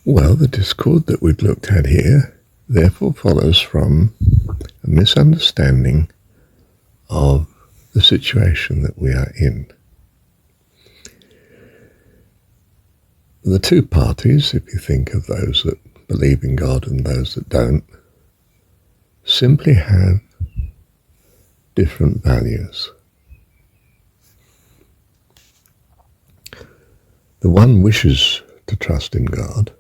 Well, the discord that we've looked at here therefore follows from a misunderstanding of the situation that we are in. The two parties, if you think of those that believe in God and those that don't, simply have different values. The one wishes to trust in God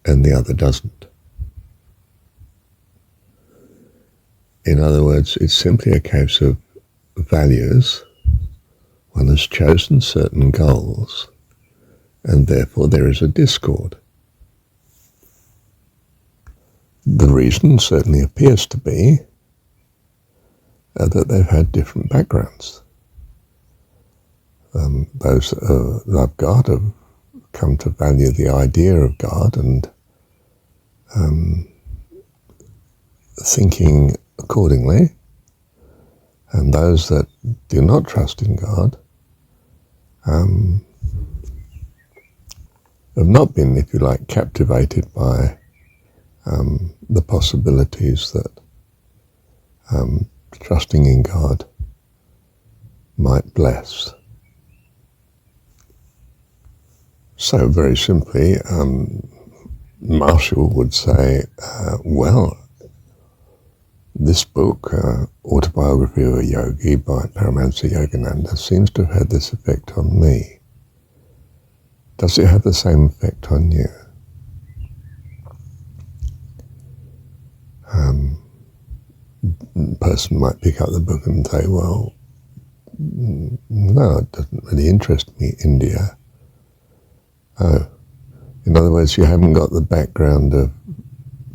and the other doesn't. In other words, it's simply a case of values. One has chosen certain goals, and therefore there is a discord. The reason certainly appears to be that they've had different backgrounds. Those that love God have come to value the idea of God and thinking accordingly, and those that do not trust in God have not been, if you like, captivated by the possibilities that trusting in God might bless. So very simply, Marshall would say, well, this book, Autobiography of a Yogi by Paramahansa Yogananda, seems to have had this effect on me. Does it have the same effect on you? A person might pick up the book and say, well, no, it doesn't really interest me, India. Oh, in other words, you haven't got the background of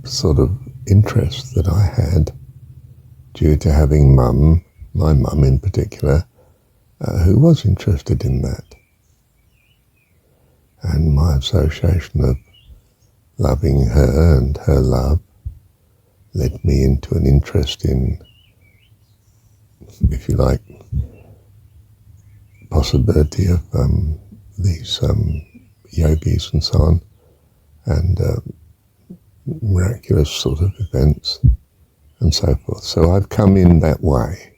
sort of interest that I had due to having my mum in particular, who was interested in that. And my association of loving her and her love led me into an interest in, if you like, possibility of these yogis and so on, and miraculous sort of events and so forth. So I've come in that way.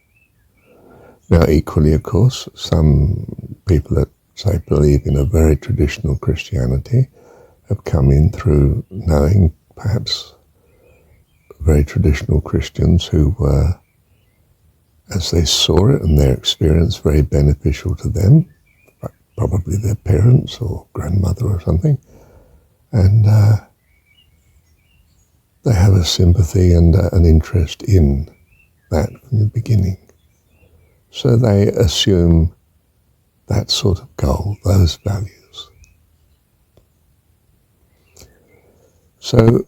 Now equally, of course, some people that say believe in a very traditional Christianity have come in through knowing perhaps very traditional Christians who were, as they saw it and their experience, very beneficial to them, probably their parents or grandmother or something, and they have a sympathy and an interest in that from the beginning. So they assume that sort of goal, those values. So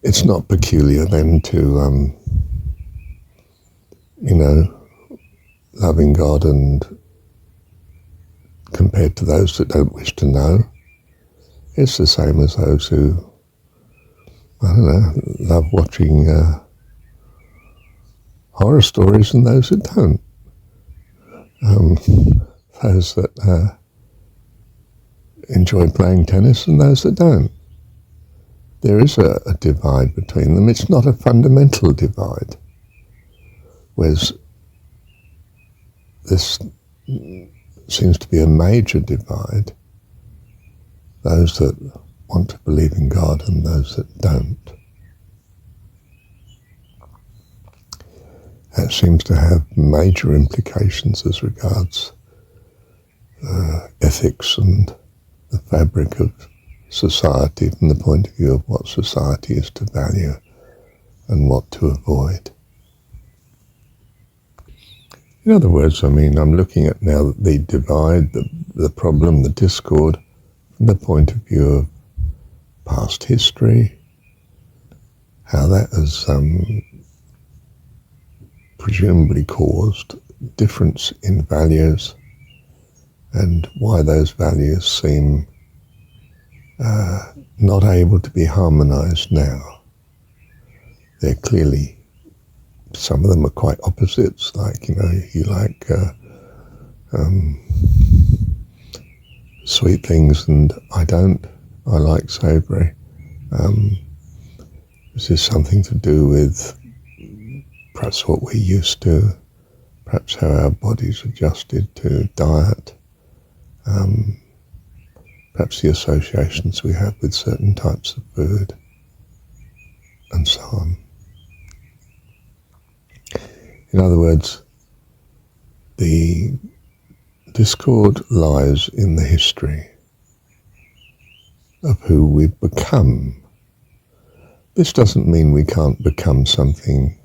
it's not peculiar then to, loving God and compared to those that don't wish to know. It's the same as those who, love watching horror stories and those that don't. Those that enjoy playing tennis and those that don't. There is a divide between them. It's not a fundamental divide. Whereas this seems to be a major divide. Those that want to believe in God and those that don't. That seems to have major implications as regards ethics and the fabric of society from the point of view of what society is to value and what to avoid. In other words, I'm looking at now the divide, the problem, the discord, from the point of view of past history, how that has presumably caused difference in values, and why those values seem not able to be harmonized now. They're clearly, some of them are quite opposites, like, you like sweet things and I don't. I like savoury. This is something to do with perhaps what we're used to, perhaps how our bodies adjusted to diet, perhaps the associations we have with certain types of food, and so on. In other words, the discord lies in the history of who we've become. This doesn't mean we can't become something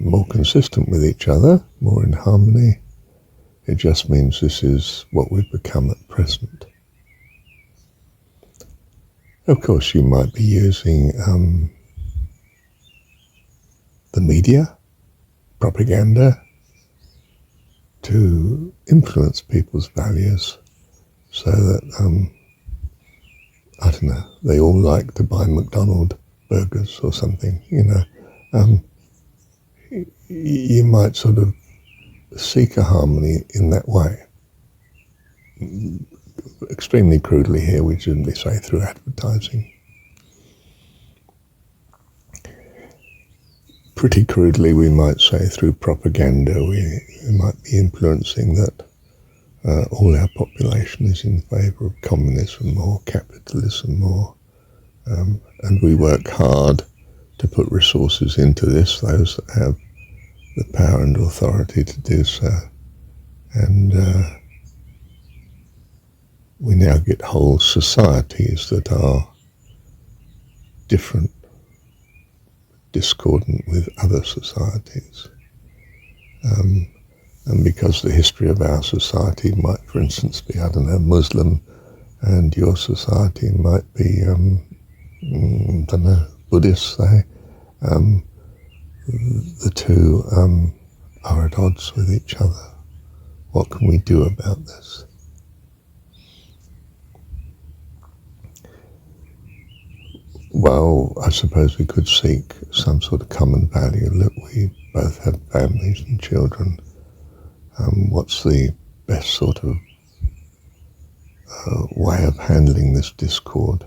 more consistent with each other, more in harmony. It just means this is what we've become at present. Of course, you might be using the media, propaganda, to influence people's values so that, I don't know, they all like to buy McDonald's burgers or something, you know. You might sort of seek a harmony in that way. Extremely crudely here, we generally say through advertising. Pretty crudely, we might say through propaganda. We might be influencing that all our population is in favour of communism or capitalism, or and we work hard to put resources into this, those that have the power and authority to do so. And we now get whole societies that are different, discordant with other societies. And because the history of our society might, for instance, be, I don't know, Muslim, and your society might be, I don't know, Buddhist, say, the two are at odds with each other. What can we do about this? Well, I suppose we could seek some sort of common value. Look, we both have families and children. What's the best sort of way of handling this discord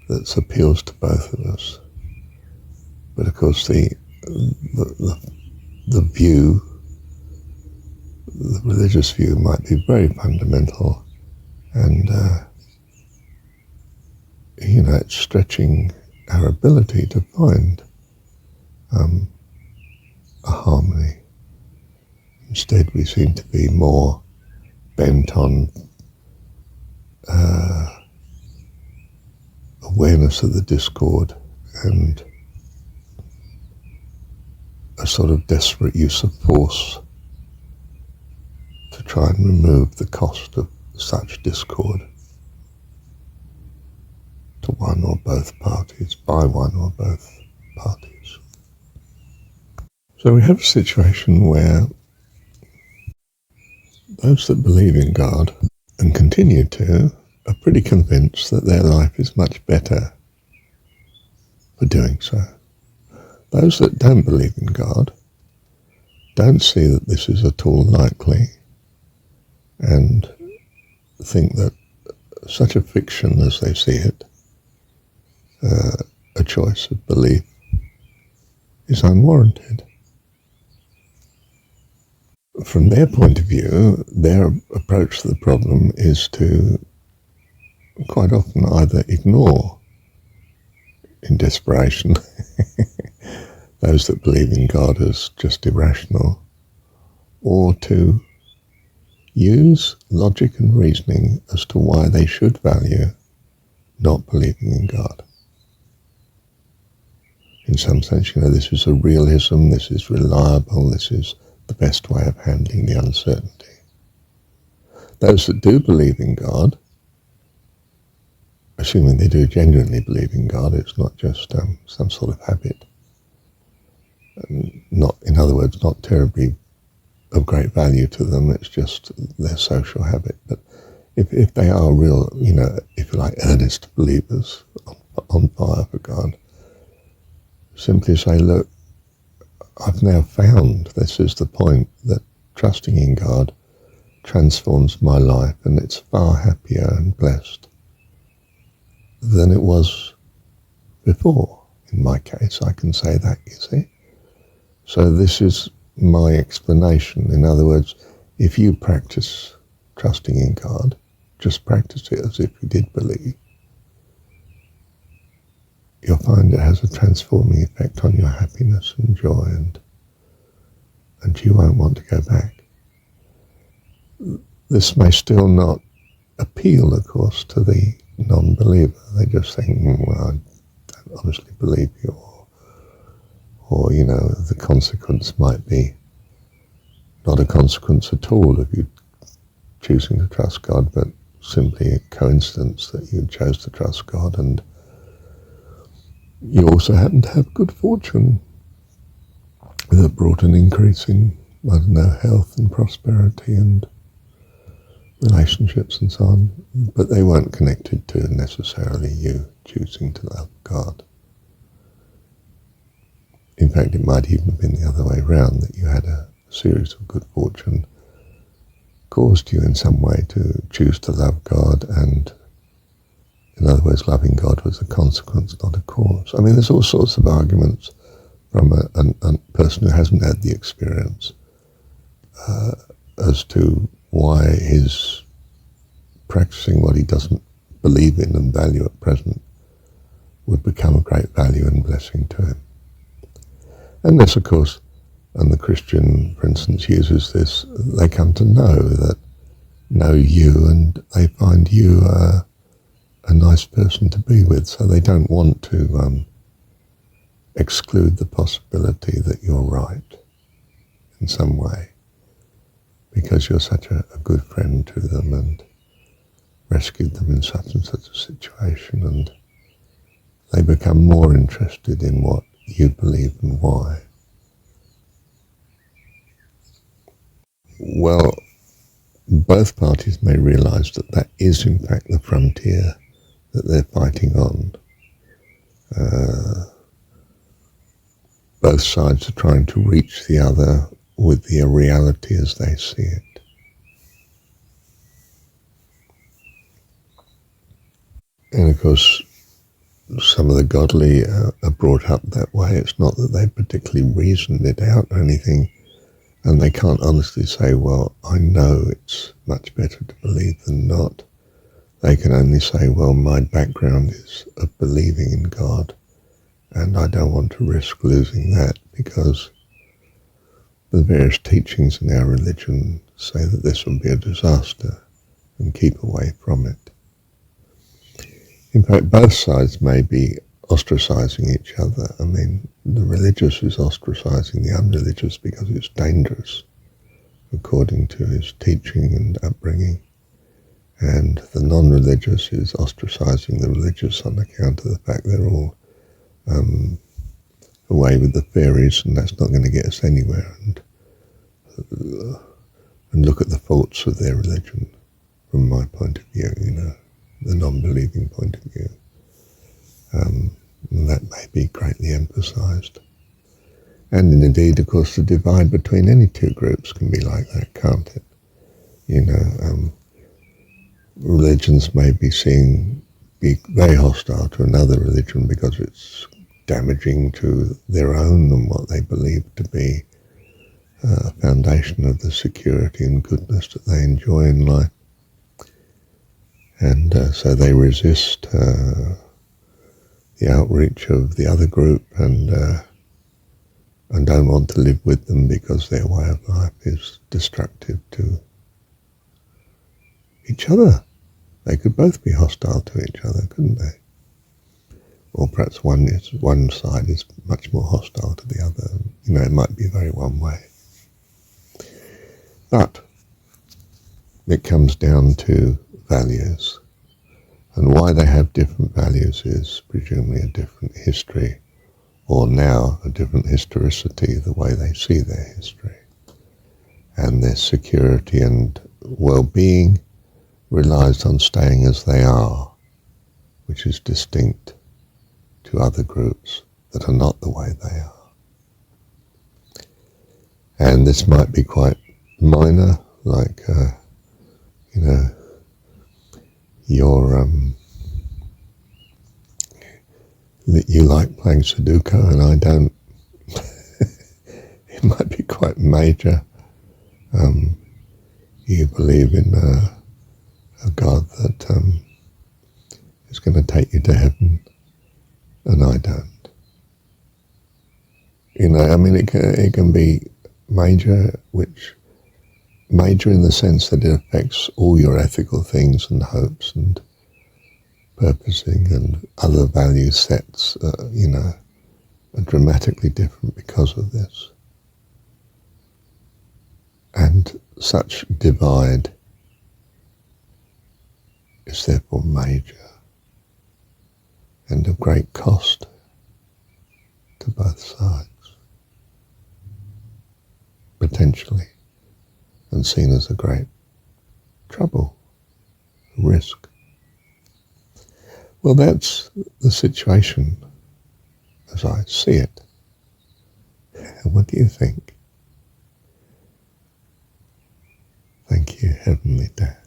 that appeals to both of us? But of course, the view, the religious view, might be very fundamental, and you know, it's stretching our ability to find a harmony. Instead, we seem to be more bent on awareness of the discord and a sort of desperate use of force to try and remove the cost of such discord to one or both parties, by one or both parties. So we have a situation where those that believe in God and continue to are pretty convinced that their life is much better for doing so. Those that don't believe in God don't see that this is at all likely and think that such a fiction as they see it, a choice of belief, is unwarranted. From their point of view, their approach to the problem is to quite often either ignore, in desperation, those that believe in God as just irrational, or to use logic and reasoning as to why they should value not believing in God. In some sense, you know, this is a realism, this is reliable, this is the best way of handling the uncertainty. Those that do believe in God, assuming they do genuinely believe in God, it's not just some sort of habit, not, in other words, not terribly of great value to them, it's just their social habit. But if they are real, you know, if you like, earnest believers on fire for God, simply say, look, I've now found, this is the point, that trusting in God transforms my life, and it's far happier and blessed than it was before. In my case, I can say that, you see. So this is my explanation. In other words, if you practice trusting in God, just practice it as if you did believe, you'll find it has a transforming effect on your happiness and joy, and you won't want to go back. This may still not appeal, of course, to the non-believer. They just think, well, I don't honestly believe you, or you know, the consequence might be not a consequence at all of you choosing to trust God, but simply a coincidence that you chose to trust God, and you also happen to have good fortune that brought an increase in, I don't know, health and prosperity and relationships and so on, but they weren't connected to necessarily you choosing to love God. In fact, it might even have been the other way around, that you had a series of good fortune caused you in some way to choose to love God, and in other words, loving God was a consequence, not a cause. I mean, there's all sorts of arguments from a person who hasn't had the experience as to why his practicing what he doesn't believe in and value at present would become a great value and blessing to him. And this, of course, and the Christian, for instance, uses this, they come to know you, and they find you a nice person to be with, so they don't want to exclude the possibility that you're right in some way, because you're such a good friend to them and rescued them in such and such a situation, and they become more interested in what you believe and why. Well, both parties may realize that that is in fact the frontier that they're fighting on. Both sides are trying to reach the other with the reality as they see it. And of course, some of the godly are brought up that way. It's not that they particularly reasoned it out or anything, and they can't honestly say, well, I know it's much better to believe than not. They can only say, well, my background is of believing in God, and I don't want to risk losing that, because the various teachings in our religion say that this will be a disaster, and keep away from it. In fact, both sides may be ostracizing each other. I mean, the religious is ostracizing the unreligious because it's dangerous, according to his teaching and upbringing. And the non-religious is ostracizing the religious on account of the fact they're all away with the fairies, and that's not going to get us anywhere. And look at the faults of their religion from my point of view, you know, the non-believing point of view. And that may be greatly emphasized. And indeed, of course, the divide between any two groups can be like that, can't it? You know, religions may be very hostile to another religion because it's damaging to their own and what they believe to be a foundation of the security and goodness that they enjoy in life. And so they resist the outreach of the other group and don't want to live with them because their way of life is destructive to each other. They could both be hostile to each other, couldn't they? Or perhaps one side is much more hostile to the other. You know, it might be very one way. But it comes down to values. And why they have different values is presumably a different history, or now a different historicity, the way they see their history. And their security and well-being relies on staying as they are, which is distinct to other groups that are not the way they are. And this might be quite minor, like you know, that you like playing Sudoku and I don't, it might be quite major. You believe in a God that is going to take you to heaven, and I don't. You know, I mean, it can be major, major in the sense that it affects all your ethical things and hopes and purposing and other value sets, you know, are dramatically different because of this. And such divide is therefore major and of great cost to both sides, potentially, and seen as a great trouble, risk. Well, that's the situation as I see it. And what do you think? Thank you, Heavenly Dad.